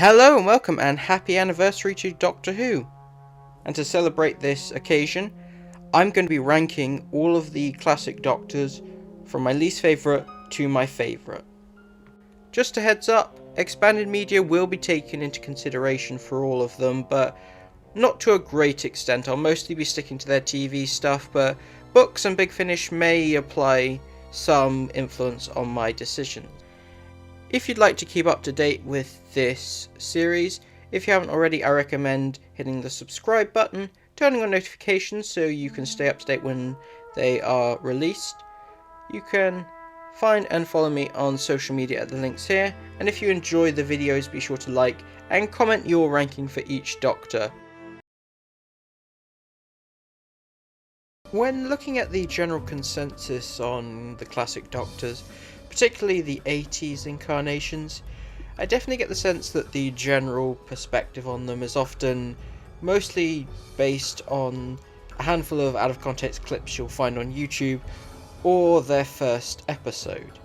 Hello and welcome and happy anniversary to Doctor Who. And to celebrate this occasion, I'm going to be ranking all of the classic Doctors from my least favourite to my favourite. Just a heads up, expanded media will be taken into consideration for all of them, but not to a great extent. I'll mostly be sticking to their TV stuff, but books and Big Finish may apply some influence on my decision. If you'd like to keep up to date with this series, if you haven't already, I recommend hitting the subscribe button, turning on notifications so you can stay up to date when they are released. You can find and follow me on social media at the links here, and if you enjoy the videos, be sure to like and comment your ranking for each Doctor. When looking at the general consensus on the classic Doctors, particularly the 80s incarnations, I definitely get the sense that the general perspective on them is often mostly based on a handful of out of context clips you'll find on YouTube or their first episode.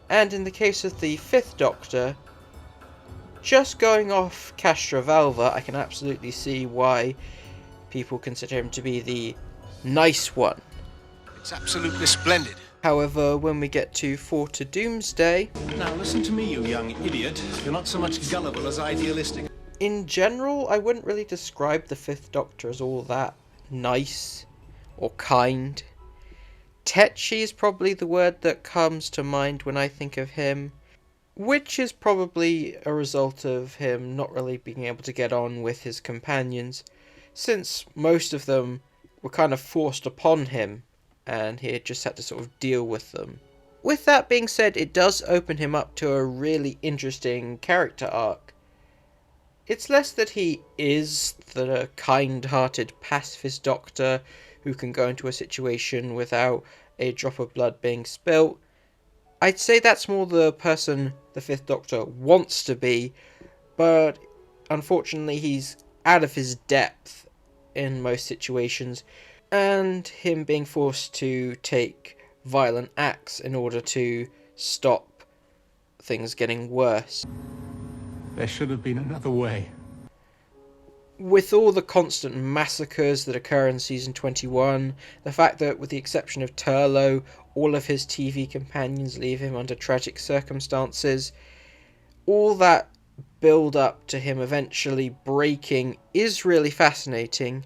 And in the case of the 5th Doctor, just going off Castrovalva, I can absolutely see why people consider him to be the nice one. It's absolutely splendid. However, when we get to 4 to Doomsday... Now listen to me, you young idiot. You're not so much gullible as idealistic. In general, I wouldn't really describe the 5th Doctor as all that nice or kind. Tetchy is probably the word that comes to mind when I think of him, which is probably a result of him not really being able to get on with his companions, since most of them were kind of forced upon him, and he just had to sort of deal with them. With that being said, it does open him up to a really interesting character arc. It's less that he is the kind-hearted pacifist Doctor who can go into a situation without a drop of blood being spilt. I'd say that's more the person the 5th Doctor wants to be, but unfortunately he's out of his depth in most situations, and him being forced to take violent acts in order to stop things getting worse. There should have been another way. With all the constant massacres that occur in season 21, the fact that with the exception of Turlough, all of his TV companions leave him under tragic circumstances, all that build up to him eventually breaking is really fascinating.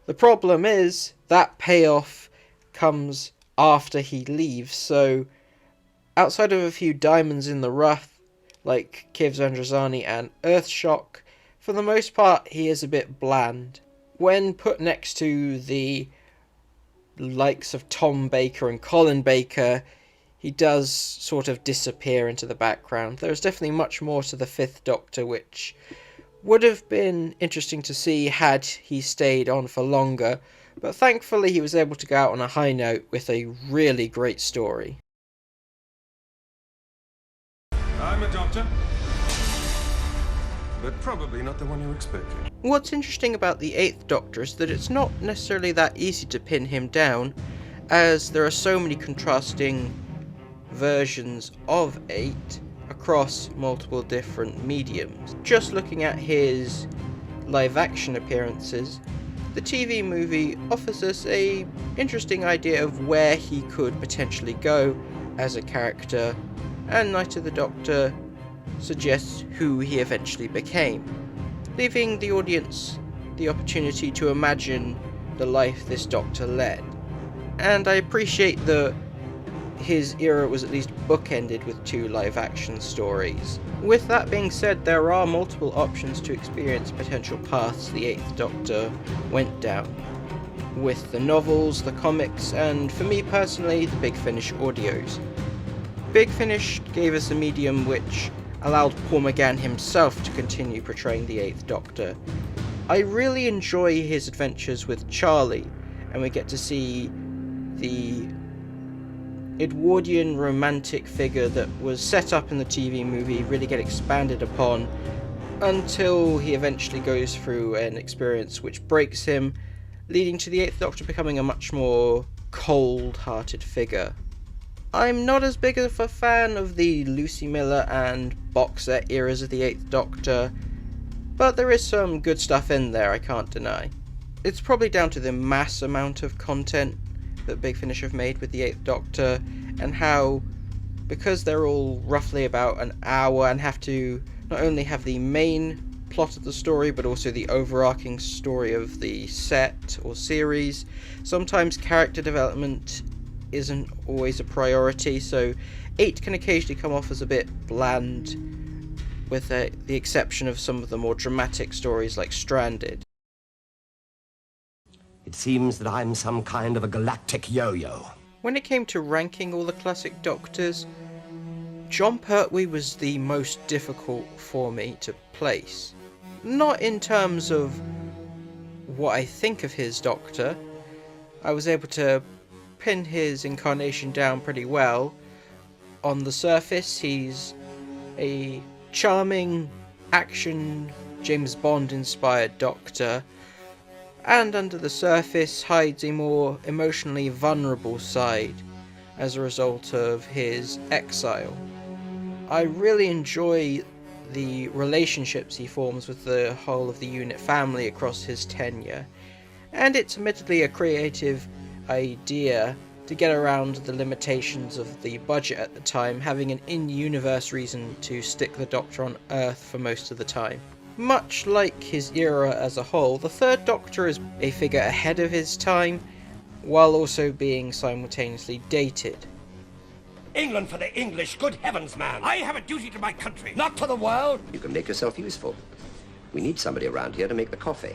The problem is that payoff comes after he leaves, so outside of a few diamonds in the rough, like Kivs Androzani and Earthshock, for the most part he is a bit bland. When put next to the likes of Tom Baker and Colin Baker, he does sort of disappear into the background. There's definitely much more to the 5th Doctor, which would have been interesting to see had he stayed on for longer, but thankfully he was able to go out on a high note with a really great story. I'm a doctor, but probably not the one you expected. What's interesting about the 8th Doctor is that it's not necessarily that easy to pin him down, as there are so many contrasting versions of 8 across multiple different mediums. Just looking at his live action appearances, the TV movie offers us a interesting idea of where he could potentially go as a character, and Night of the Doctor suggests who he eventually became, leaving the audience the opportunity to imagine the life this Doctor led. And I appreciate that his era was at least bookended with 2 live-action stories. With that being said, there are multiple options to experience potential paths the 8th Doctor went down, with the novels, the comics, and for me personally, the Big Finish audios. Big Finish gave us a medium which allowed Paul McGann himself to continue portraying the 8th Doctor. I really enjoy his adventures with Charlie, and we get to see the Edwardian romantic figure that was set up in the TV movie really get expanded upon, until he eventually goes through an experience which breaks him, leading to the 8th Doctor becoming a much more cold-hearted figure. I'm not as big of a fan of the Lucy Miller and box set eras of the 8th Doctor, but there is some good stuff in there, I can't deny. It's probably down to the mass amount of content that Big Finish have made with the 8th Doctor, and how, because they're all roughly about an hour and have to not only have the main plot of the story but also the overarching story of the set or series, sometimes character development isn't always a priority, so 8 can occasionally come off as a bit bland, with the exception of some of the more dramatic stories like Stranded. It seems that I'm some kind of a galactic yo-yo. When it came to ranking all the classic Doctors, Jon Pertwee was the most difficult for me to place. Not in terms of what I think of his Doctor. I was able to pin his incarnation down pretty well. On the surface, he's a charming, action, James Bond-inspired Doctor, and under the surface hides a more emotionally vulnerable side as a result of his exile. I really enjoy the relationships he forms with the whole of the unit family across his tenure, and it's admittedly a creative idea to get around the limitations of the budget at the time, having an in-universe reason to stick the Doctor on Earth for most of the time. Much like his era as a whole, the Third Doctor is a figure ahead of his time, while also being simultaneously dated. England for the English, good heavens, man! I have a duty to my country, not to the world! You can make yourself useful. We need somebody around here to make the coffee.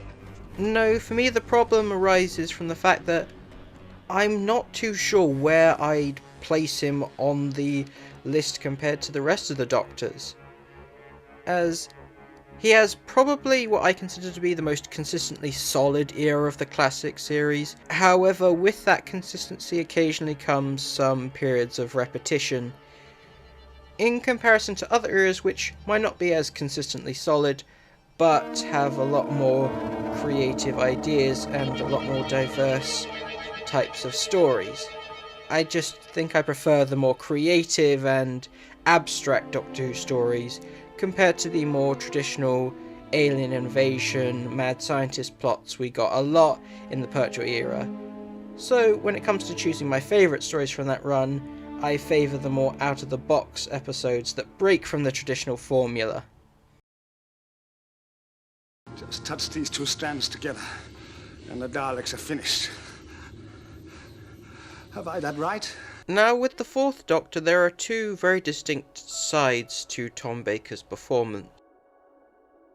No, for me the problem arises from the fact that I'm not too sure where I'd place him on the list compared to the rest of the Doctors, as he has probably what I consider to be the most consistently solid era of the classic series. However, with that consistency occasionally comes some periods of repetition, in comparison to other eras which might not be as consistently solid, but have a lot more creative ideas and a lot more diverse types of stories. I just think I prefer the more creative and abstract Doctor Who stories compared to the more traditional alien invasion, mad scientist plots we got a lot in the Pertwee era. So when it comes to choosing my favourite stories from that run, I favour the more out-of-the-box episodes that break from the traditional formula. Just touch these two strands together, and the Daleks are finished. Have I that right? Now, with the Fourth Doctor, there are two very distinct sides to Tom Baker's performance.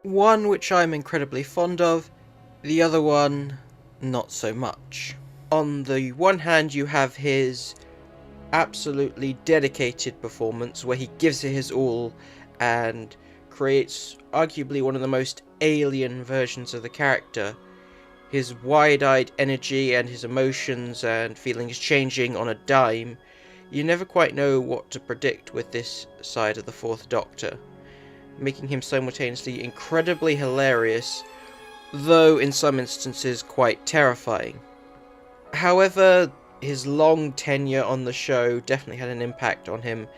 One which I'm incredibly fond of, the other one not so much. On the one hand, you have his absolutely dedicated performance where he gives it his all and creates arguably one of the most alien versions of the character. His wide-eyed energy and his emotions and feelings changing on a dime. You never quite know what to predict with this side of the Fourth Doctor, making him simultaneously incredibly hilarious, though in some instances quite terrifying. However, his long tenure on the show definitely had an impact on him,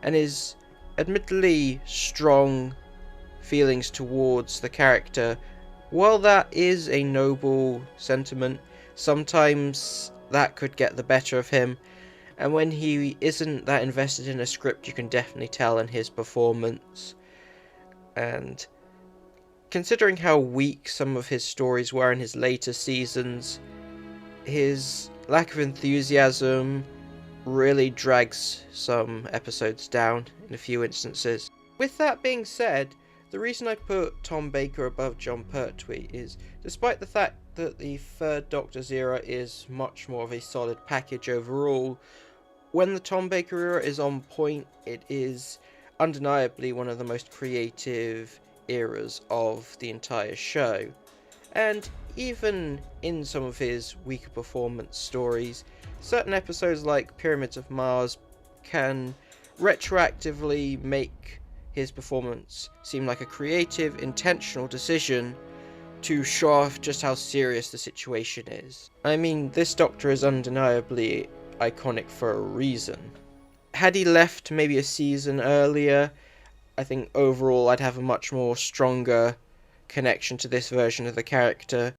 and his admittedly strong feelings towards the character, while that is a noble sentiment, sometimes that could get the better of him, and when he isn't that invested in a script, you can definitely tell in his performance. And considering how weak some of his stories were in his later seasons, his lack of enthusiasm really drags some episodes down in a few instances. With that being said, the reason I put Tom Baker above Jon Pertwee is, despite the fact that the Third Doctor's era is much more of a solid package overall, when the Tom Baker era is on point, it is undeniably one of the most creative eras of the entire show. And even in some of his weaker performance stories, certain episodes like Pyramids of Mars can retroactively make his performance seem like a creative, intentional decision to show off just how serious the situation is. I mean, this Doctor is undeniably iconic for a reason. Had he left maybe a season earlier, I think overall I'd have a much more stronger connection to this version of the character.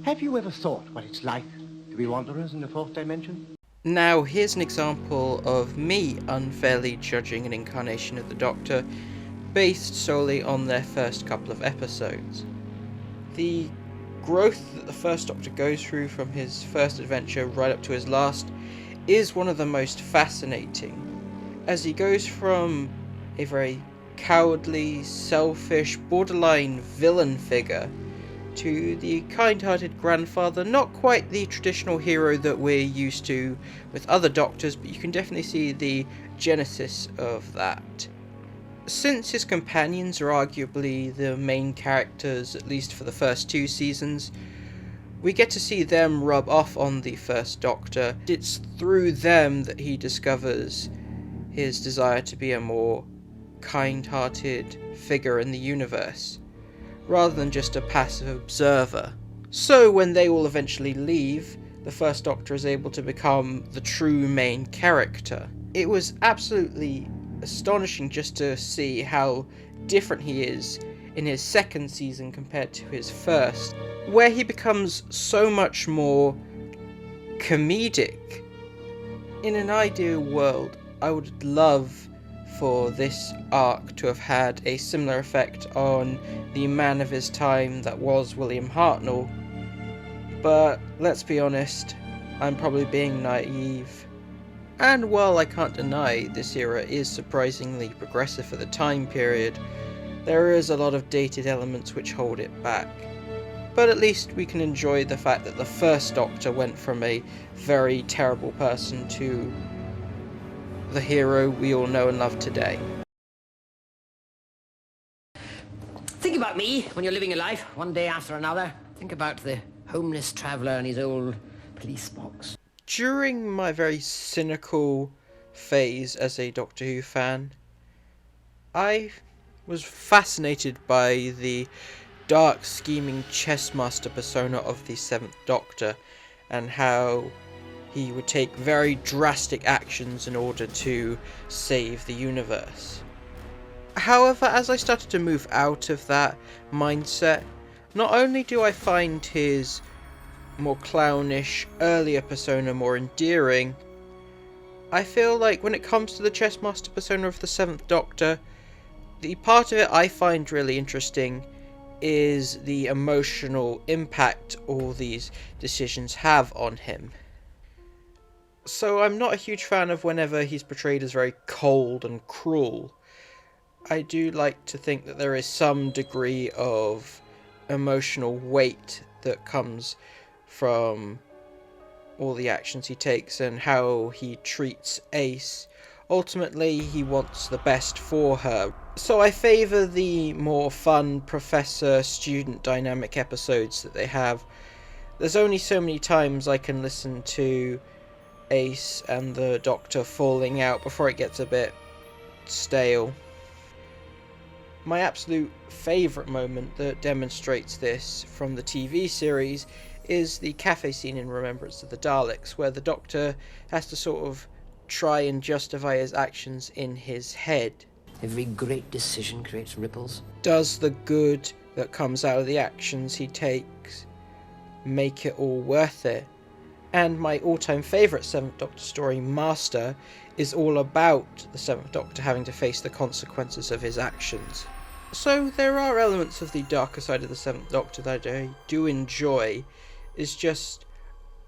Have you ever thought what it's like to be wanderers in the fourth dimension? Now, here's an example of me unfairly judging an incarnation of the Doctor based solely on their first couple of episodes. The growth that the first Doctor goes through from his first adventure right up to his last is one of the most fascinating, as he goes from a very cowardly, selfish, borderline villain figure to the kind-hearted grandfather, not quite the traditional hero that we're used to with other Doctors, but you can definitely see the genesis of that. Since his companions are arguably the main characters, at least for the first 2 seasons, we get to see them rub off on the first Doctor. It's through them that he discovers his desire to be a more kind-hearted figure in the universe, rather than just a passive observer. So when they all eventually leave, the first Doctor is able to become the true main character. It was absolutely astonishing just to see how different he is in his second season compared to his first, where he becomes so much more comedic. In an ideal world, I would love for this arc to have had a similar effect on the man of his time that was William Hartnell, but let's be honest, I'm probably being naive. And while I can't deny this era is surprisingly progressive for the time period, there is a lot of dated elements which hold it back. But at least we can enjoy the fact that the first Doctor went from a very terrible person to the hero we all know and love today. Think about me when you're living your life, one day after another. Think about the homeless traveller and his old police box. During my very cynical phase as a Doctor Who fan, I was fascinated by the dark, scheming chess master persona of the 7th Doctor, and how he would take very drastic actions in order to save the universe. However, as I started to move out of that mindset, not only do I find his more clownish, earlier persona more endearing, I feel like when it comes to the chess master persona of the 7th Doctor, the part of it I find really interesting is the emotional impact all these decisions have on him. So I'm not a huge fan of whenever he's portrayed as very cold and cruel. I do like to think that there is some degree of emotional weight that comes from all the actions he takes and how he treats Ace. Ultimately, he wants the best for her. So I favour the more fun professor-student dynamic episodes that they have. There's only so many times I can listen to Ace and the Doctor falling out before it gets a bit stale. My absolute favourite moment that demonstrates this from the TV series is the cafe scene in Remembrance of the Daleks, where the Doctor has to sort of try and justify his actions in his head. Every great decision creates ripples. Does the good that comes out of the actions he takes make it all worth it? And my all-time favourite 7th Doctor story, Master, is all about the 7th Doctor having to face the consequences of his actions. So there are elements of the darker side of the 7th Doctor that I do enjoy. It's just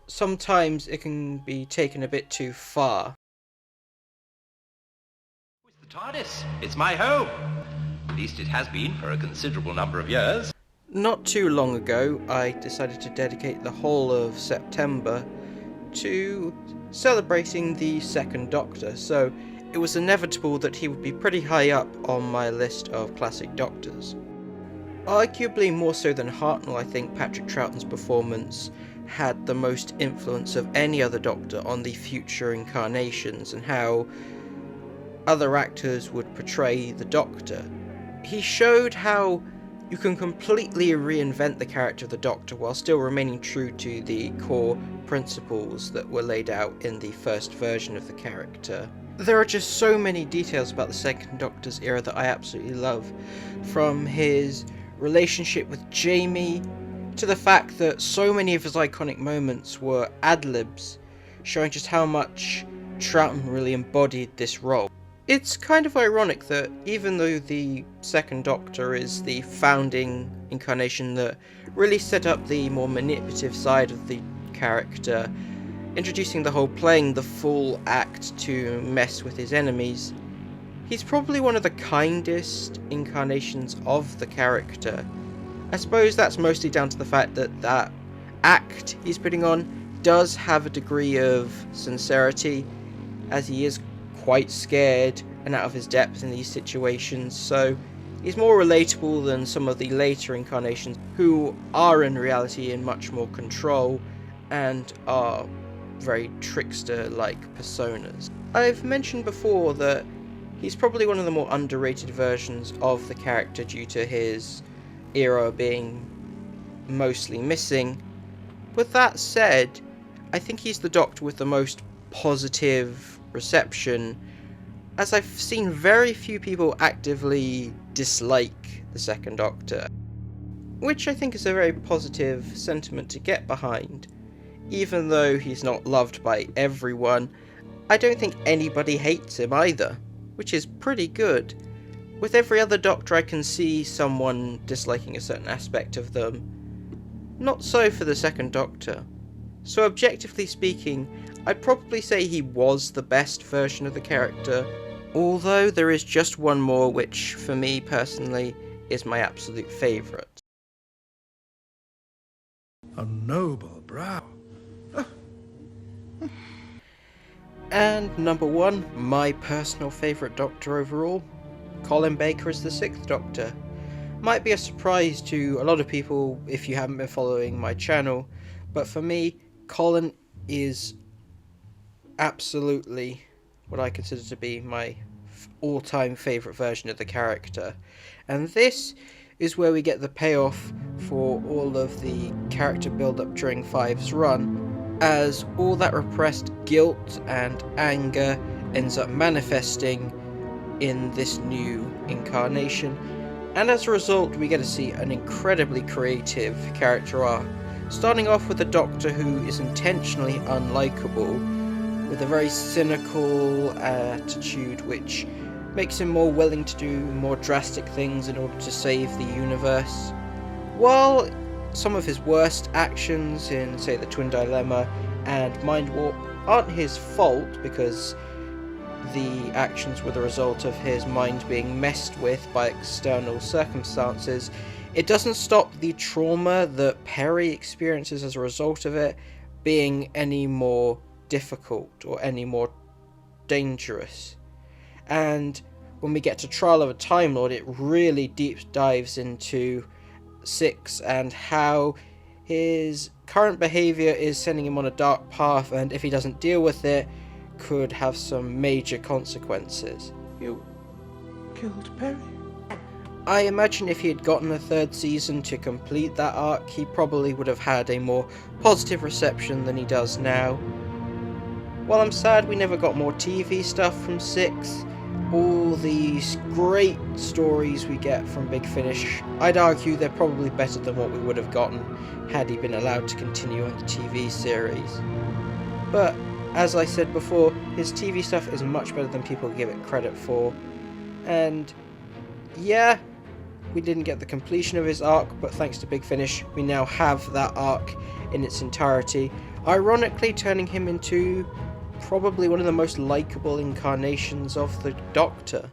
sometimes it can be taken a bit too far. It's the TARDIS. It's my home. At least it has been for a considerable number of years. Not too long ago, I decided to dedicate the whole of September to celebrating the 2nd Doctor, so it was inevitable that he would be pretty high up on my list of classic Doctors. Arguably more so than Hartnell, I think Patrick Troughton's performance had the most influence of any other Doctor on the future incarnations and how other actors would portray the Doctor. He showed how you can completely reinvent the character of the Doctor while still remaining true to the core principles that were laid out in the first version of the character. There are just so many details about the Second Doctor's era that I absolutely love, from his relationship with Jamie to the fact that so many of his iconic moments were ad-libs, showing just how much Troughton really embodied this role. It's kind of ironic that even though the Second Doctor is the founding incarnation that really set up the more manipulative side of the character, introducing the whole playing the full act to mess with his enemies, he's probably one of the kindest incarnations of the character. I suppose that's mostly down to the fact that that act he's putting on does have a degree of sincerity, as he is quite scared and out of his depth in these situations, so he's more relatable than some of the later incarnations who are in reality in much more control and are very trickster-like personas. I've mentioned before that he's probably one of the more underrated versions of the character due to his era being mostly missing. With that said, I think he's the Doctor with the most positive reception, as I've seen very few people actively dislike the Second Doctor, which I think is a very positive sentiment to get behind. Even though he's not loved by everyone, I don't think anybody hates him either, which is pretty good. With every other Doctor I can see someone disliking a certain aspect of them. Not so for the Second Doctor. So objectively speaking, I'd probably say he was the best version of the character, although there is just one more which, for me personally, is my absolute favourite. A noble brow. And number one, my personal favourite Doctor overall, Colin Baker as the Sixth Doctor. Might be a surprise to a lot of people if you haven't been following my channel, but for me, Colin is absolutely what I consider to be my all-time favourite version of the character. And this is where we get the payoff for all of the character build-up during Five's run, as all that repressed guilt and anger ends up manifesting in this new incarnation, and as a result we get to see an incredibly creative character arc, starting off with a Doctor who is intentionally unlikable, with a very cynical attitude which makes him more willing to do more drastic things in order to save the universe, while some of his worst actions in, say, the Twin Dilemma and Mind Warp aren't his fault because the actions were the result of his mind being messed with by external circumstances. It doesn't stop the trauma that Peri experiences as a result of it being any more difficult or any more dangerous. And when we get to Trial of a Time Lord, it really deep dives into Six and how his current behaviour is sending him on a dark path, and if he doesn't deal with it, could have some major consequences. You killed Peri? I imagine if he had gotten a third season to complete that arc, he probably would have had a more positive reception than he does now. While I'm sad we never got more TV stuff from Six, all these great stories we get from Big Finish, I'd argue they're probably better than what we would have gotten had he been allowed to continue on the TV series. But as I said before, his TV stuff is much better than people give it credit for, and yeah, we didn't get the completion of his arc, but thanks to Big Finish, we now have that arc in its entirety, ironically turning him into probably one of the most likeable incarnations of the Doctor.